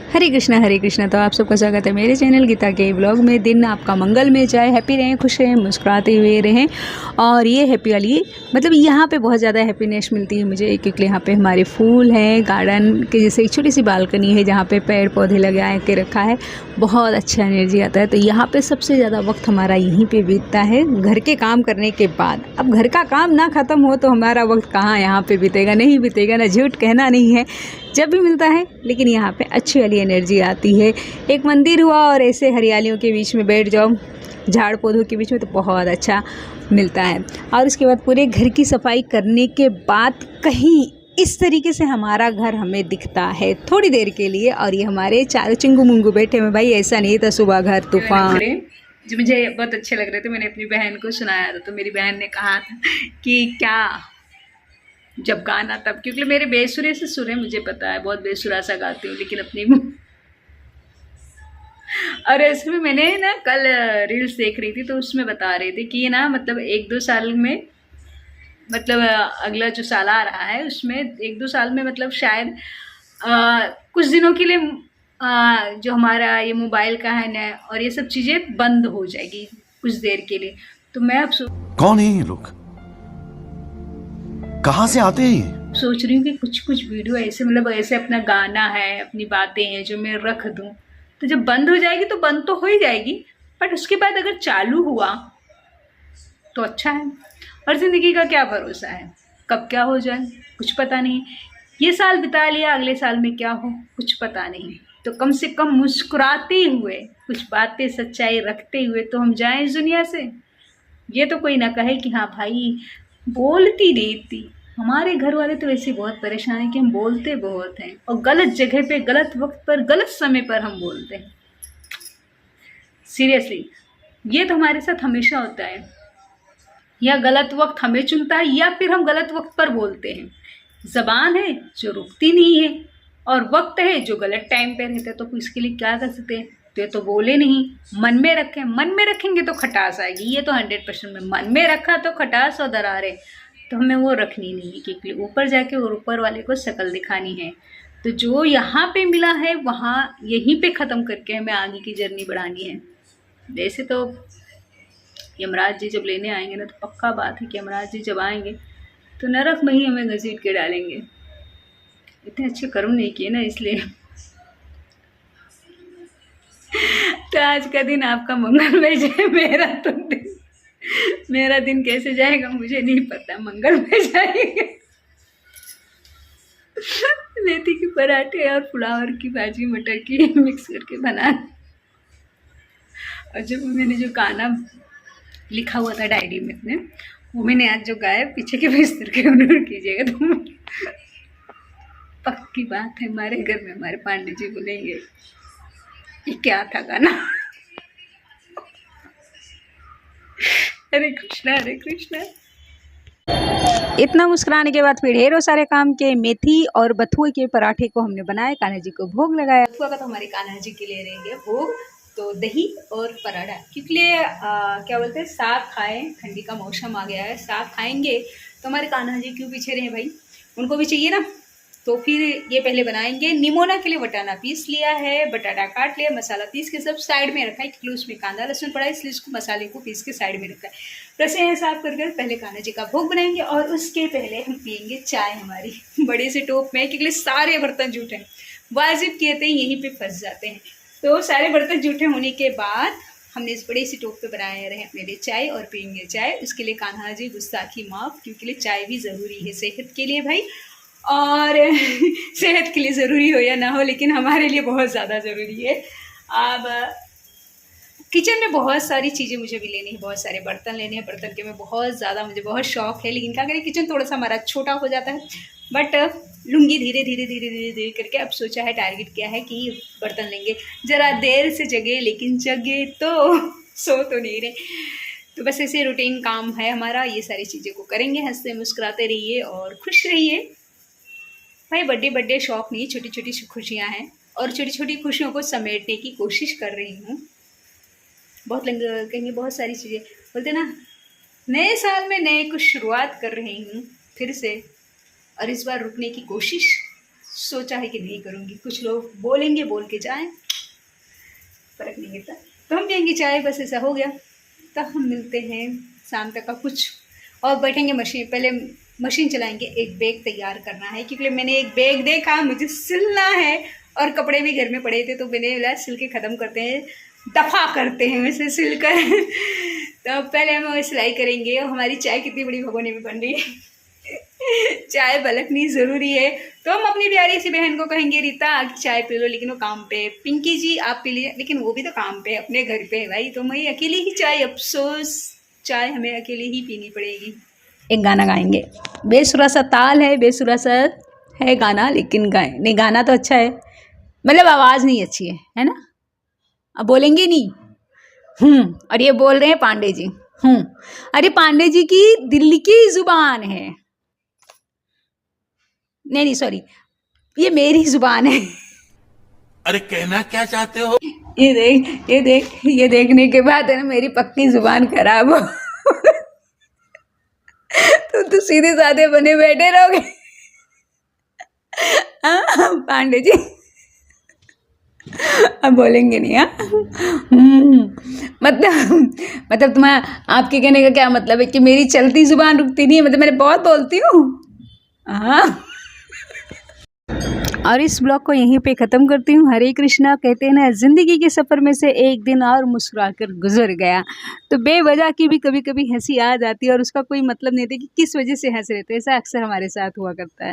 हरे कृष्णा। तो आप सबका स्वागत है मेरे चैनल गीता के ब्लॉग में। दिन आपका मंगल में जाए, हैप्पी रहें, खुश रहें, मुस्कुराते हुए रहें। और ये हैप्पी वाली मतलब यहाँ पे बहुत ज़्यादा हैप्पीनेस मिलती है मुझे, क्योंकि यहाँ पे हमारे फूल हैं, गार्डन के जैसे एक छोटी सी बालकनी है जहाँ पे पेड़ पौधे लगा के रखा है, बहुत अच्छा एनर्जी आता है। तो यहाँ पे सबसे ज़्यादा वक्त हमारा यहीं पे बीतता है घर के काम करने के बाद। अब घर का काम ना ख़त्म हो तो हमारा वक्त कहाँ यहाँ पे बीतेगा, नहीं बीतेगा ना, झूठ कहना नहीं है, जब भी मिलता है। लेकिन यहाँ पे अच्छी वाली एनर्जी आती है। एक मंदिर हुआ और ऐसे हरियालियों के बीच में बैठ जाओ, झाड़ पौधों के बीच में, तो बहुत अच्छा मिलता है। और उसके बाद पूरे घर की सफाई करने के बाद कहीं इस तरीके से हमारा घर हमें दिखता है थोड़ी देर के लिए। और ये हमारे चारों चिंगू मुंगू बैठे हुए, भाई ऐसा नहीं था सुबह घर तूफान जो मुझे बहुत अच्छे लग रहे थे। मैंने अपनी बहन को सुनाया था, तो मेरी बहन ने कहा था कि क्या जब गाना तब, क्योंकि मेरे बेसुरे से सुर है, मुझे पता है बहुत बेसुरा सा गाती हूँ, लेकिन अपनी और ऐसे में मैंने ना कल रील्स देख रही थी, तो उसमें बता रहे थे कि ना मतलब 1-2 साल में, मतलब अगला जो साल आ रहा है उसमें 1-2 साल में मतलब शायद कुछ दिनों के लिए जो हमारा ये मोबाइल का है ना और ये सब चीज़ें बंद हो जाएगी कुछ देर के लिए। तो मैं अब कौन है ये लोग, कहाँ से आते हैं? सोच रही हूँ कि कुछ वीडियो ऐसे मतलब ऐसे अपना गाना है, अपनी बातें हैं जो मैं रख दूँ, तो जब बंद हो जाएगी तो बंद तो हो ही जाएगी, बट उसके बाद अगर चालू हुआ तो अच्छा है। और ज़िंदगी का क्या भरोसा है, कब क्या हो जाए कुछ पता नहीं। ये साल बिता लिया, अगले साल में क्या हो कुछ पता नहीं। तो कम से कम मुस्कुराते हुए, कुछ बातें सच्चाई रखते हुए तो हम जाएं इस दुनिया से। ये तो कोई ना कहे कि हाँ भाई बोलती रहती। हमारे घर वाले तो वैसे बहुत परेशान है कि हम बोलते बहुत हैं और गलत जगह पे, गलत वक्त पर, गलत समय पर हम बोलते हैं। सीरियसली, ये तो हमारे साथ हमेशा होता है। या गलत वक्त हमें चुनता है या फिर हम गलत वक्त पर बोलते हैं। ज़बान है जो रुकती नहीं है और वक्त है जो गलत टाइम पे रहता है। तो इसके लिए क्या कर सकते हैं, तो बोले नहीं, मन में रखें। मन में रखेंगे तो खटास आएगी, ये तो 100% में। मन में रखा तो खटास और दरारें, तो हमें वो रखनी नहीं है, क्योंकि ऊपर जाके और ऊपर वाले को शक्ल दिखानी है। तो जो यहाँ पे मिला है वहाँ यहीं पे ख़त्म करके हमें आगे की जर्नी बढ़ानी है। वैसे तो यमराज जी जब लेने आएंगे ना, तो पक्का बात है कि यमराज जी जब आएंगे तो नरक में ही हमें घसीट के डालेंगे। इतने अच्छे कर्म नहीं किए ना, इसलिए। तो आज का दिन आपका मंगलमय जाए, मेरा दिन कैसे जाएगा मुझे नहीं पता, मंगलमय जाएगा। मेथी के पराठे और फ्लावर की भाजी मटर की मिक्स करके बना। और जब मैंने जो गाना लिखा हुआ था डायरी में अपने, वो मैंने आज जो गाया, पीछे के बिस्तर के इग्नोर कीजिएगा। तो पक्की बात है हमारे घर में हमारे पांडे जी बोलेंगे ये क्या था गाना। हरे कृष्णा हरे कृष्णा। इतना मुस्कुराने के बाद फिर ढेरों सारे काम के मेथी और बथुए के पराठे को हमने बनाए, कान्हा जी को भोग लगाया। बथुआ का तो हमारे कान्हा जी के लिए रहेंगे भोग, तो दही और पराठा, क्योंकि क्या बोलते हैं, साग खाएं, ठंडी का मौसम आ गया है, साग खाएंगे तो हमारे कान्हा जी क्यों पीछे रहे भाई, उनको भी चाहिए ना। तो फिर ये पहले बनाएंगे। निमोना के लिए बटाना पीस लिया है, बटाटा काट लिया, मसाला पीस के सब साइड में रखा है, क्योंकि उसमें कांदा लहसुन पड़ा है, इसलिए उसको मसाले को पीस के साइड में रखा है। रसे हैं साफ करके पहले कान्हा जी का भोग बनाएंगे और उसके पहले हम पियेंगे चाय हमारी बड़े से टोप में, क्योंकि सारे बर्तन जूठे हैं, वाजिब कहते हैं यहीं पे फंस जाते हैं। तो सारे बर्तन जूठे होने के बाद हमने इस बड़े सी टोप पे बनाए रहे अपने लिए चाय और पियेंगे चाय। उसके लिए कान्हा जी गुस्ताखी माफ़, क्योंकि चाय भी ज़रूरी है सेहत के लिए भाई। और सेहत के लिए ज़रूरी हो या ना हो, लेकिन हमारे लिए बहुत ज़्यादा ज़रूरी है। अब किचन में बहुत सारी चीज़ें मुझे भी लेनी है, बहुत सारे बर्तन लेने हैं, बर्तन के में बहुत ज़्यादा मुझे बहुत शौक है, लेकिन क्या करें किचन थोड़ा सा हमारा छोटा हो जाता है। बट लूँगी धीरे धीरे करके। अब सोचा है, टारगेट किया है कि बर्तन लेंगे। ज़रा देर से जगे, लेकिन जगे तो सो तो नहीं रहे। तो बस ऐसे रूटीन काम है हमारा, ये सारी चीज़ें को करेंगे। हंसते मुस्कुराते रहिए और खुश रहिए भाई। बर्थडे शौक नहीं, छोटी छोटी खुशियाँ हैं और छोटी छोटी खुशियों को समेटने की कोशिश कर रही हूँ। बहुत कहेंगे बहुत सारी चीज़ें बोलते ना, नए साल में नए कुछ शुरुआत कर रही हूँ फिर से, और इस बार रुकने की कोशिश सोचा है कि नहीं करूँगी। कुछ लोग बोलेंगे, बोल के जाएं, फ़र्क नहीं गिरता। तो हम पियेंगे चाय, बस ऐसा हो गया। तो हम मिलते हैं शाम तक का कुछ और बैठेंगे मशीन, पहले मशीन चलाएंगे। एक बैग तैयार करना है क्योंकि मैंने एक बैग देखा, मुझे सिलना है और कपड़े भी घर में पड़े थे तो मैंने बोला सिल के ख़त्म करते हैं, दफ़ा करते हैं वैसे सिल कर। तो पहले हम सिलाई करेंगे। और हमारी चाय कितनी बड़ी भगोने में बन रही है। चाय बलकनी ज़रूरी है। तो हम अपनी प्यारी सी बहन को कहेंगे रीता चाय पी लो, लेकिन वो काम पे है। पिंकी जी आप पी लीजिए, लेकिन वो भी तो काम पे है, अपने घर पे है भाई। तो मैं अकेली ही चाय, अफसोस चाय हमें अकेली ही पीनी पड़ेगी। एक गाना गाएंगे, बेसुरा सा ताल है, बेसुरा सा है गाना, लेकिन नहीं, गाना तो अच्छा है, मतलब आवाज़ नहीं अच्छी है ना। अब बोलेंगे नहीं। और ये बोल रहे हैं पांडे जी। अरे पांडे जी की दिल्ली की जुबान है, नहीं सॉरी, ये मेरी जुबान है। अरे कहना क्या चाहते हो? ये देखने के बाद है ना मेरी पक्की जुबान खराब हो। तो सीधे साधे बने बैठे रहोगे। पांडे जी अब बोलेंगे नहीं। मतलब तुम्हारा, आपके कहने का क्या मतलब है कि मेरी चलती जुबान रुकती नहीं है, मतलब मैंने बहुत बोलती हूँ। हाँ, और इस ब्लॉग को यहीं पे ख़त्म करती हूँ। हरे कृष्णा। कहते हैं ना, ज़िंदगी के सफ़र में से एक दिन और मुस्कुराकर गुजर गया। तो बेवजह की भी कभी कभी हंसी आ जाती है और उसका कोई मतलब नहीं था कि किस वजह से हंस रहे थे। ऐसा अक्सर हमारे साथ हुआ करता है।